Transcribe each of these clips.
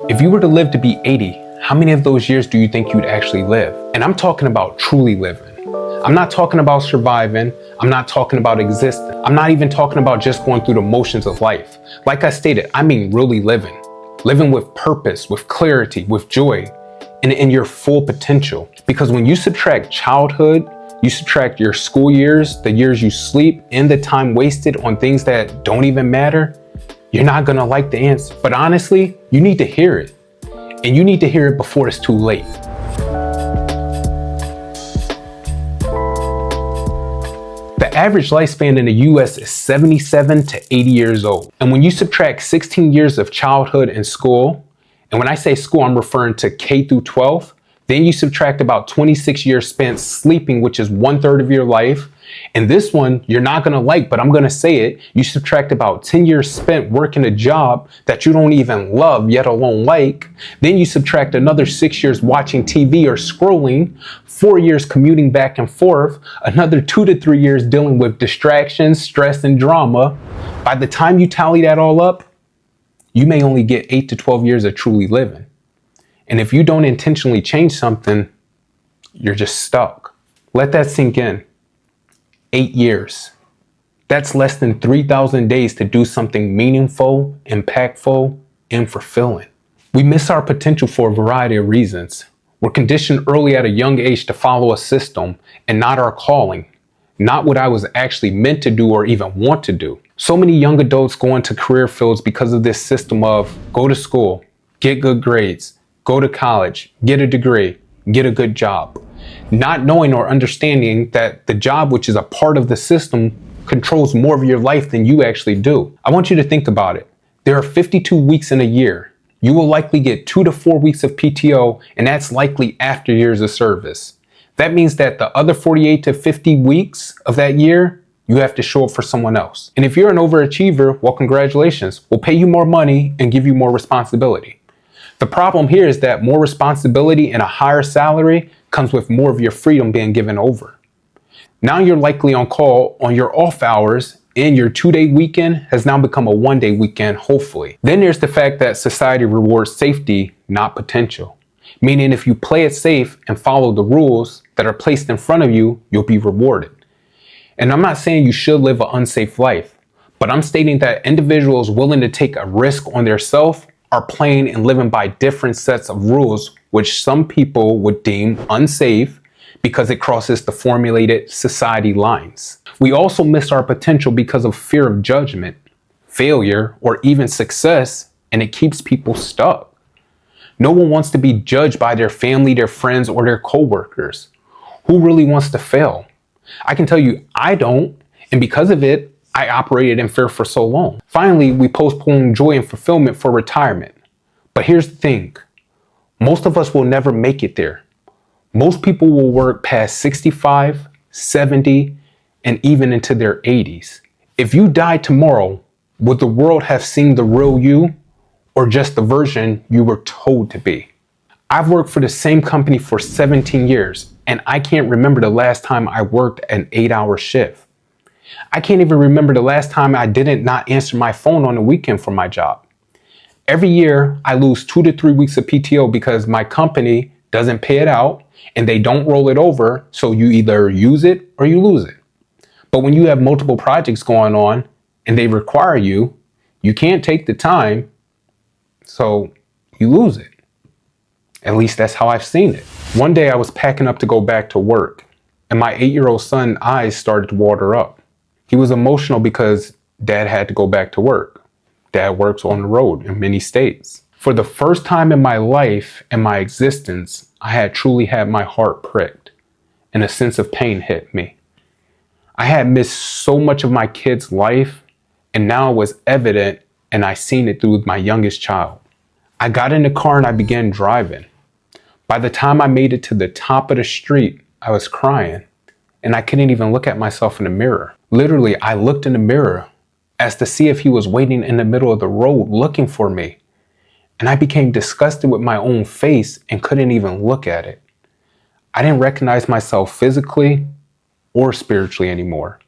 If you were to live to be 80, how many of those years do you think you'd actually live? And I'm talking about truly living. I'm not talking about surviving. I'm not talking about existing. I'm not even talking about just going through the motions of life. Like I stated, I mean really living. Living with purpose, with clarity, with joy, and in your full potential. Because when you subtract childhood, you subtract your school years, the years you sleep, and the time wasted on things that don't even matter, you're not gonna like the answer. But honestly, you need to hear it. And you need to hear it before it's too late. The average lifespan in the US is 77 to 80 years old. And when you subtract 16 years of childhood and school, and when I say school, I'm referring to K through 12, then you subtract about 26 years spent sleeping, which is 1/3 of your life. And this one, you're not gonna like, but I'm gonna say it. You subtract about 10 years spent working a job that you don't even love, yet alone like. Then you subtract another 6 years watching TV or scrolling, 4 years commuting back and forth, another 2 to 3 years dealing with distractions, stress, and drama. By the time you tally that all up, you may only get 8 to 12 years of truly living. And if you don't intentionally change something, you're just stuck. Let that sink in. 8 years. That's less than 3,000 days to do something meaningful, impactful, and fulfilling. We miss our potential for a variety of reasons. We're conditioned early at a young age to follow a system and not our calling, not what I was actually meant to do or even want to do. So many young adults go into career fields because of this system of go to school, get good grades, go to college, get a degree, get a good job. Not knowing or understanding that the job, which is a part of the system, controls more of your life than you actually do. I want you to think about it. There are 52 weeks in a year. You will likely get 2 to 4 weeks of PTO, and that's likely after years of service. That means that the other 48 to 50 weeks of that year, you have to show up for someone else. And if you're an overachiever, well, congratulations. We'll pay you more money and give you more responsibility. The problem here is that more responsibility and a higher salary comes with more of your freedom being given over. Now you're likely on call on your off hours, and your 2-day weekend has now become a 1-day weekend, hopefully. Then there's the fact that society rewards safety, not potential. Meaning if you play it safe and follow the rules that are placed in front of you, you'll be rewarded. And I'm not saying you should live an unsafe life, but I'm stating that individuals willing to take a risk on their self are playing and living by different sets of rules, which some people would deem unsafe because it crosses the formulated society lines. We also miss our potential because of fear of judgment, failure, or even success, and it keeps people stuck. No one wants to be judged by their family, their friends, or their coworkers. Who really wants to fail? I can tell you, I don't, and because of it, I operated in fear for so long. Finally, we postpone joy and fulfillment for retirement. But here's the thing. Most of us will never make it there. Most people will work past 65, 70, and even into their 80s. If you died tomorrow, would the world have seen the real you or just the version you were told to be? I've worked for the same company for 17 years, and I can't remember the last time I worked an 8-hour shift. I can't even remember the last time I didn't not answer my phone on the weekend for my job. Every year, I lose 2 to 3 weeks of PTO because my company doesn't pay it out and they don't roll it over, so you either use it or you lose it. But when you have multiple projects going on and they require you, you can't take the time, so you lose it. At least that's how I've seen it. One day I was packing up to go back to work, and my 8-year-old son's eyes started to water up. He was emotional because Dad had to go back to work. Dad works on the road in many states. For the first time in my life and my existence, I had truly had my heart pricked, and a sense of pain hit me. I had missed so much of my kid's life, and now it was evident, and I seen it through my youngest child. I got in the car and I began driving. By the time I made it to the top of the street, I was crying, and I couldn't even look at myself in the mirror. Literally, I looked in the mirror as to see if he was waiting in the middle of the road looking for me. And I became disgusted with my own face and couldn't even look at it. I didn't recognize myself physically or spiritually anymore.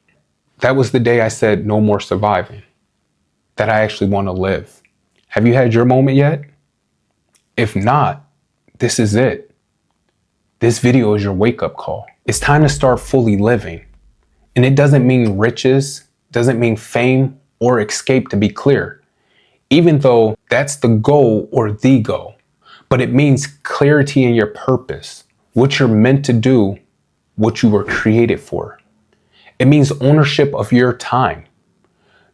That was the day I said, no more surviving, that I actually want to live. Have you had your moment yet? If not, this is it. This video is your wake-up call. It's time to start fully living. And it doesn't mean riches, doesn't mean fame or escape, to be clear, even though that's the goal or the goal. But it means clarity in your purpose, what you're meant to do, what you were created for. It means ownership of your time.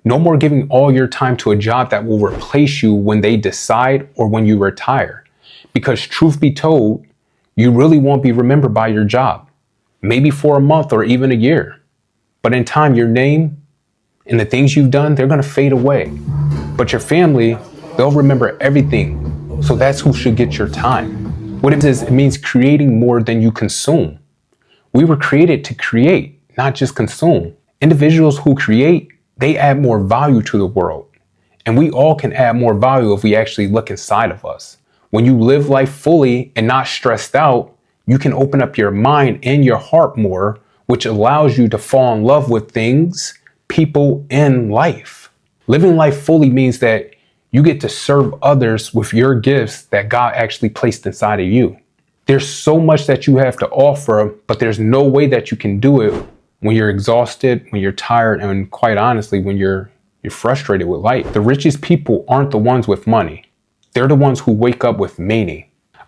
No more giving all your time to a job that will replace you when they decide or when you retire. Because truth be told, you really won't be remembered by your job, maybe for a month or even a year. But in time, your name and the things you've done, they're gonna fade away. But your family, they'll remember everything. So that's who should get your time. What it is, it means creating more than you consume. We were created to create, not just consume. Individuals who create, they add more value to the world. And we all can add more value if we actually look inside of us. When you live life fully and not stressed out, you can open up your mind and your heart more, which allows you to fall in love with things, people, and life. Living life fully means that you get to serve others with your gifts that God actually placed inside of you. There's so much that you have to offer, but there's no way that you can do it when you're exhausted, when you're tired, and quite honestly, when you're frustrated with life. The richest people aren't the ones with money. They're the ones who wake up with meaning.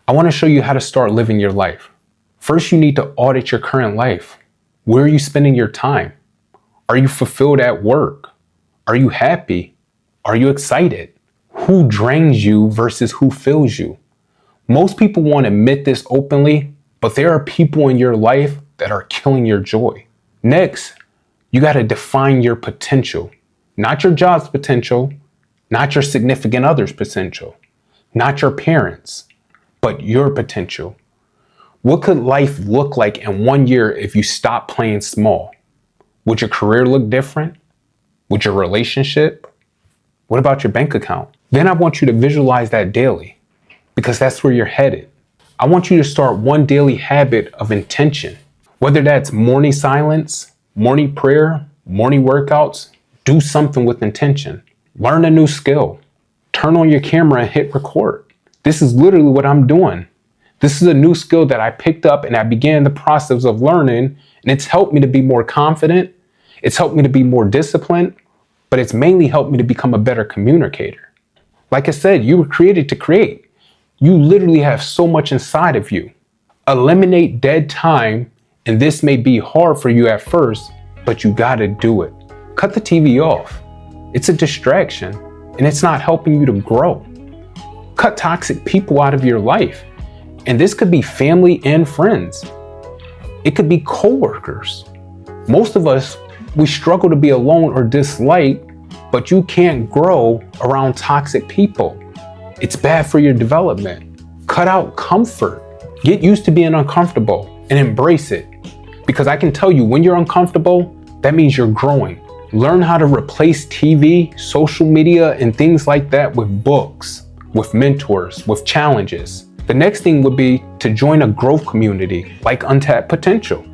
I want to show you how to start living your life. First, you need to audit your current life. Where are you spending your time? Are you fulfilled at work? Are you happy? Are you excited? Who drains you versus who fills you? Most people won't admit this openly, but there are people in your life that are killing your joy. Next, you got to define your potential. Not your job's potential, not your significant other's potential, not your parents, but your potential. What could life look like in 1 year if you stop playing small? Would your career look different? Would your relationship? What about your bank account? Then I want you to visualize that daily, because that's where you're headed. I want you to start one daily habit of intention. Whether that's morning silence, morning prayer, morning workouts, do something with intention. Learn a new skill. Turn on your camera and hit record. This is literally what I'm doing. This is a new skill that I picked up and I began the process of learning, and it's helped me to be more confident. It's helped me to be more disciplined, but it's mainly helped me to become a better communicator. Like I said, you were created to create. You literally have so much inside of you. Eliminate dead time, and this may be hard for you at first, but you gotta do it. Cut the TV off. It's a distraction, and it's not helping you to grow. Cut toxic people out of your life. And this could be family and friends. It could be coworkers. Most of us, we struggle to be alone or disliked, but you can't grow around toxic people. It's bad for your development. Cut out comfort. Get used to being uncomfortable and embrace it. Because I can tell you, when you're uncomfortable, that means you're growing. Learn how to replace TV, social media, and things like that with books, with mentors, with challenges. The next thing would be to join a growth community like UnTapped Potential.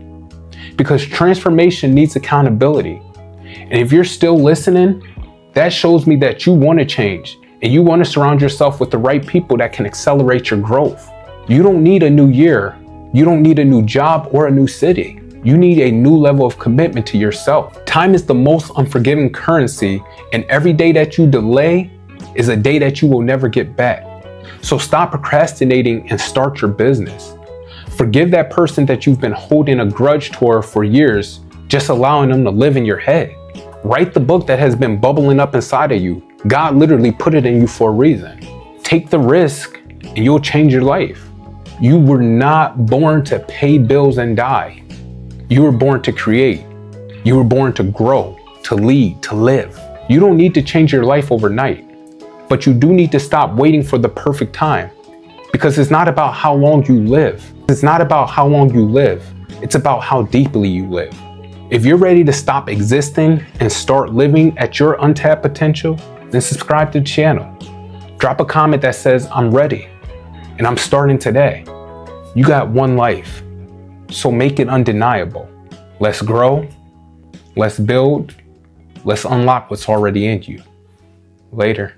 Because transformation needs accountability. And if you're still listening, that shows me that you want to change and you want to surround yourself with the right people that can accelerate your growth. You don't need a new year. You don't need a new job or a new city. You need a new level of commitment to yourself. Time is the most unforgiving currency, and every day that you delay is a day that you will never get back. So stop procrastinating and start your business. Forgive that person that you've been holding a grudge toward for years, just allowing them to live in your head. Write the book that has been bubbling up inside of you. God literally put it in you for a reason. Take the risk and you'll change your life. You were not born to pay bills and die. You were born to create. You were born to grow, to lead, to live. You don't need to change your life overnight, but you do need to stop waiting for the perfect time, because it's not about how long you live. It's not about how long you live. It's about how deeply you live. If you're ready to stop existing and start living at your untapped potential, then subscribe to the channel. Drop a comment that says, I'm ready and I'm starting today. You got one life, so make it undeniable. Let's grow, let's build, let's unlock what's already in you. Later.